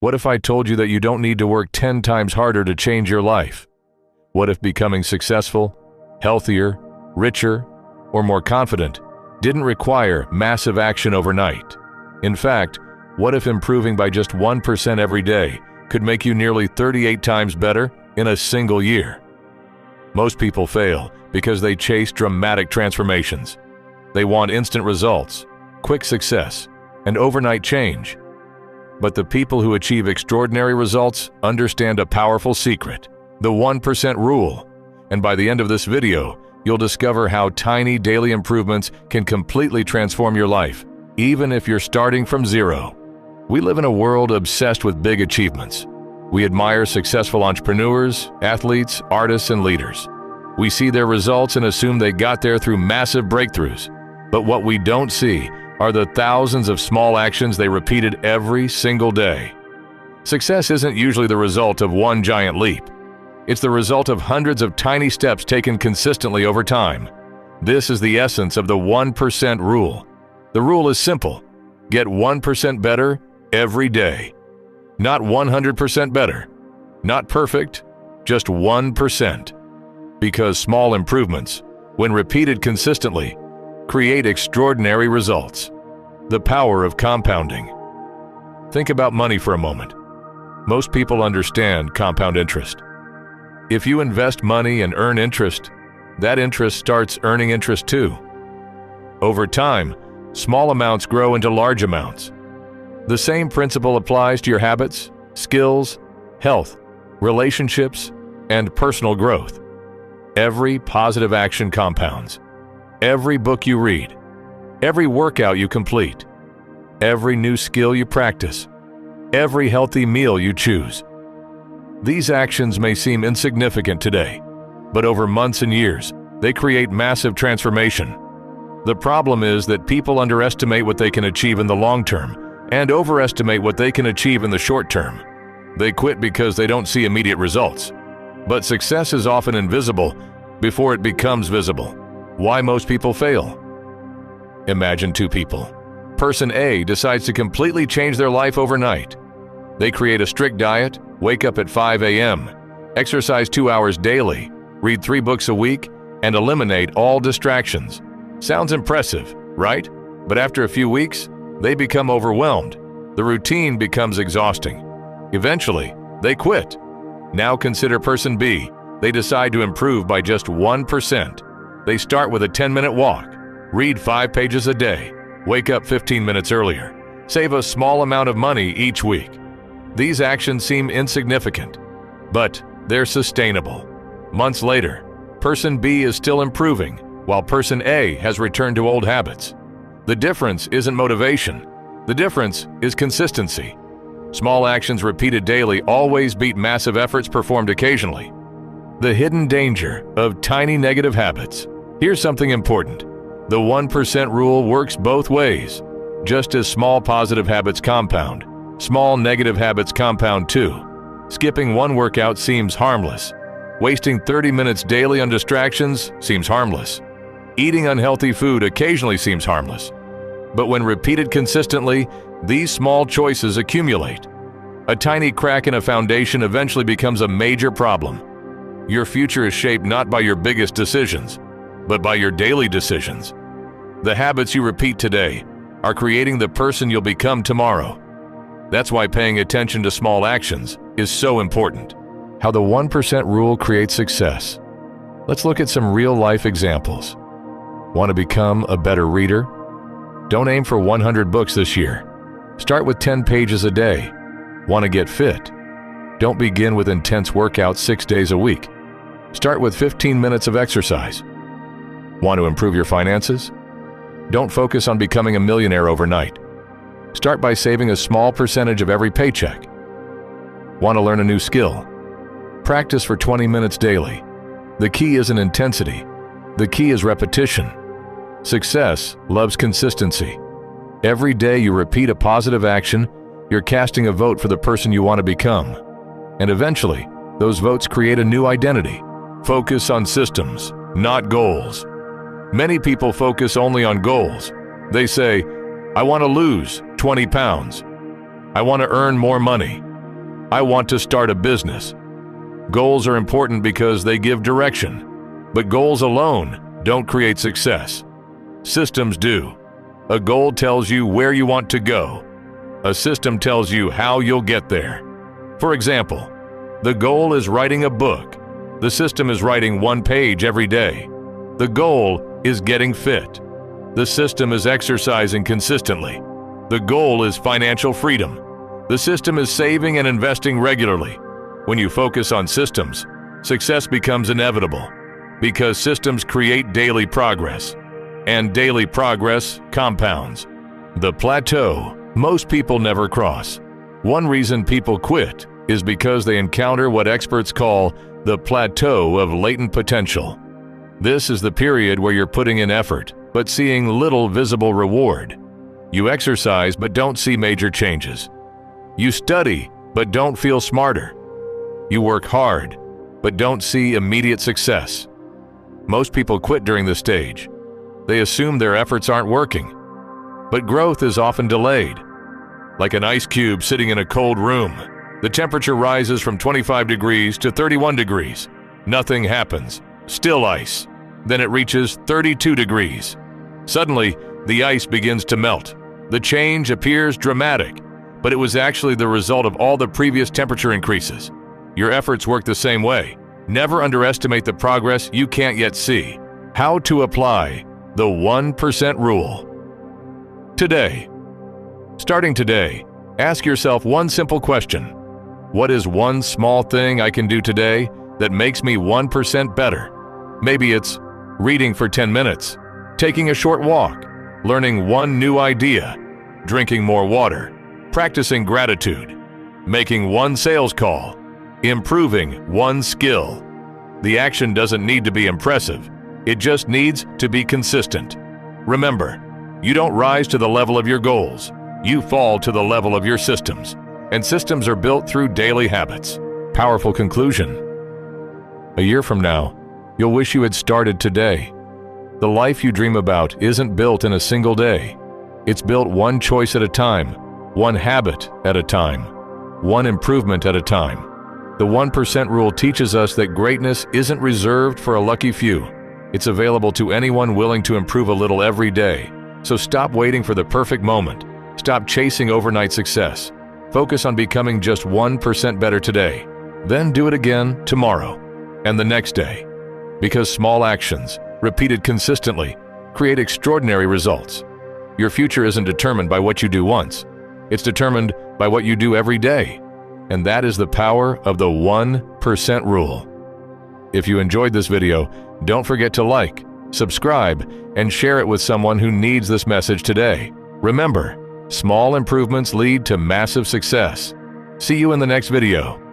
What if I told you that you don't need to work 10 times harder to change your life? What if becoming successful, healthier, richer, or more confident didn't require massive action overnight? In fact, what if improving by just 1% every day could make you nearly 38 times better in a single year? Most people fail because they chase dramatic transformations. They want instant results, quick success, and overnight change. But the people who achieve extraordinary results understand a powerful secret, the 1% rule. And by the end of this video, you'll discover how tiny daily improvements can completely transform your life, even if you're starting from zero. We live in a world obsessed with big achievements. We admire successful entrepreneurs, athletes, artists, and leaders. We see their results and assume they got there through massive breakthroughs. But what we don't see are the thousands of small actions they repeated every single day. Success isn't usually the result of one giant leap. It's the result of hundreds of tiny steps taken consistently over time. This is the essence of the 1% rule. The rule is simple. Get 1% better every day. Not 100% better. Not perfect, just 1%. Because small improvements, when repeated consistently, create extraordinary results. The power of compounding. Think about money for a moment. Most people understand compound interest. If you invest money and earn interest, that interest starts earning interest too. Over time, small amounts grow into large amounts. The same principle applies to your habits, skills, health, relationships, and personal growth. Every positive action compounds. Every book you read, every workout you complete, every new skill you practice, every healthy meal you choose. These actions may seem insignificant today, but over months and years, they create massive transformation. The problem is that people underestimate what they can achieve in the long term and overestimate what they can achieve in the short term. They quit because they don't see immediate results. But success is often invisible before it becomes visible. Why most people fail? Imagine two people. Person A decides to completely change their life overnight. They create a strict diet, wake up at 5 a.m., exercise 2 hours daily, read 3 books a week, and eliminate all distractions. Sounds impressive, right? But after a few weeks, they become overwhelmed. The routine becomes exhausting. Eventually, they quit. Now consider person B. They decide to improve by just 1%. They start with a 10-minute walk, read 5 pages a day, wake up 15 minutes earlier, save a small amount of money each week. These actions seem insignificant, but they're sustainable. Months later, person B is still improving, while person A has returned to old habits. The difference isn't motivation. The difference is consistency. Small actions repeated daily always beat massive efforts performed occasionally. The hidden danger of tiny negative habits. Here's something important. The 1% rule works both ways. Just as small positive habits compound, small negative habits compound too. Skipping one workout seems harmless. Wasting 30 minutes daily on distractions seems harmless. Eating unhealthy food occasionally seems harmless. But when repeated consistently, these small choices accumulate. A tiny crack in a foundation eventually becomes a major problem. Your future is shaped not by your biggest decisions, but by your daily decisions. The habits you repeat today are creating the person you'll become tomorrow. That's why paying attention to small actions is so important. How the 1% rule creates success. Let's look at some real-life examples. Want to become a better reader? Don't aim for 100 books this year. Start with 10 pages a day. Want to get fit? Don't begin with intense workouts 6 days a week. Start with 15 minutes of exercise. Want to improve your finances? Don't focus on becoming a millionaire overnight. Start by saving a small percentage of every paycheck. Want to learn a new skill? Practice for 20 minutes daily. The key isn't intensity. The key is repetition. Success loves consistency. Every day you repeat a positive action, you're casting a vote for the person you want to become. And eventually, those votes create a new identity. Focus on systems, not goals. Many people focus only on goals. They say, I want to lose 20 pounds. I want to earn more money. I want to start a business. Goals are important because they give direction, but goals alone don't create success. Systems do. A goal tells you where you want to go. A system tells you how you'll get there. For example, the goal is writing a book. The system is writing 1 page every day. The goal is getting fit. The system is exercising consistently. The goal is financial freedom. The system is saving and investing regularly. When you focus on systems, success becomes inevitable because systems create daily progress, and daily progress compounds. The plateau most people never cross. One reason people quit is because they encounter what experts call the plateau of latent potential. This is the period where you're putting in effort, but seeing little visible reward. You exercise, but don't see major changes. You study, but don't feel smarter. You work hard, but don't see immediate success. Most people quit during this stage. They assume their efforts aren't working. But growth is often delayed. Like an ice cube sitting in a cold room, the temperature rises from 25 degrees to 31 degrees. Nothing happens. Still ice. Then it reaches 32 degrees. Suddenly, the ice begins to melt. The change appears dramatic, but it was actually the result of all the previous temperature increases. Your efforts work the same way. Never underestimate the progress you can't yet see. How to apply the 1% rule. Today. Starting today, ask yourself one simple question. What is one small thing I can do today that makes me 1% better? Maybe it's reading for 10 minutes, taking a short walk, learning one new idea, drinking more water, practicing gratitude, making one sales call, improving one skill. The action doesn't need to be impressive. It just needs to be consistent. Remember, you don't rise to the level of your goals. You fall to the level of your systems. And systems are built through daily habits. Powerful conclusion. A year from now, you'll wish you had started today. The life you dream about isn't built in a single day. It's built one choice at a time, one habit at a time, one improvement at a time. The 1% rule teaches us that greatness isn't reserved for a lucky few. It's available to anyone willing to improve a little every day. So stop waiting for the perfect moment. Stop chasing overnight success. Focus on becoming just 1% better today. Then do it again tomorrow and the next day. Because small actions, repeated consistently, create extraordinary results. Your future isn't determined by what you do once. It's determined by what you do every day. And that is the power of the 1% rule. If you enjoyed this video, don't forget to like, subscribe, and share it with someone who needs this message today. Remember, small improvements lead to massive success. See you in the next video.